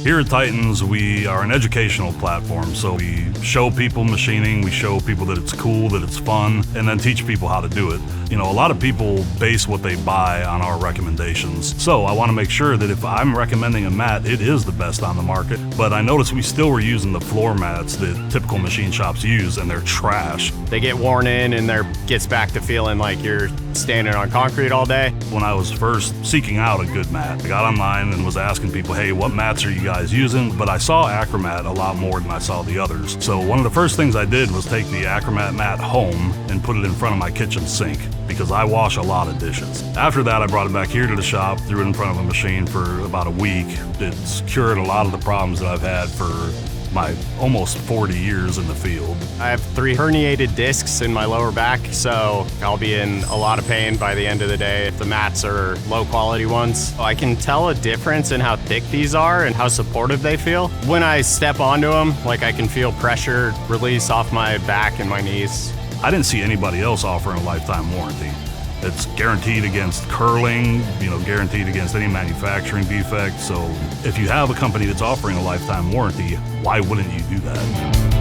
Here at Titans, we are an educational platform, so we show people machining, we show people that it's cool, that it's fun, and then teach people how to do it. You know, a lot of people base what they buy on our recommendations, so I want to make sure that if I'm recommending a mat, it is the best on the market. But I noticed we still were using the floor mats that typical machine shops use, and they're trash. They get worn in and there gets back to feeling like you're standing on concrete all day. When I was first seeking out a good mat, I got online and was asking people, hey, what mats are you guys using? But I saw AcroMat a lot more than I saw the others. So one of the first things I did was take the AcroMat mat home and put it in front of my kitchen sink, because I wash a lot of dishes. After that, I brought it back here to the shop, threw it in front of a machine for about a week. It's cured a lot of the problems that I've had for my almost 40 years in the field. I have 3 herniated discs in my lower back, so I'll be in a lot of pain by the end of the day if the mats are low quality ones. I can tell a difference in how thick these are and how supportive they feel. When I step onto them, like I can feel pressure release off my back and my knees. I didn't see anybody else offering a lifetime warranty. It's guaranteed against curling, guaranteed against any manufacturing defect. So if you have a company that's offering a lifetime warranty, why wouldn't you do that?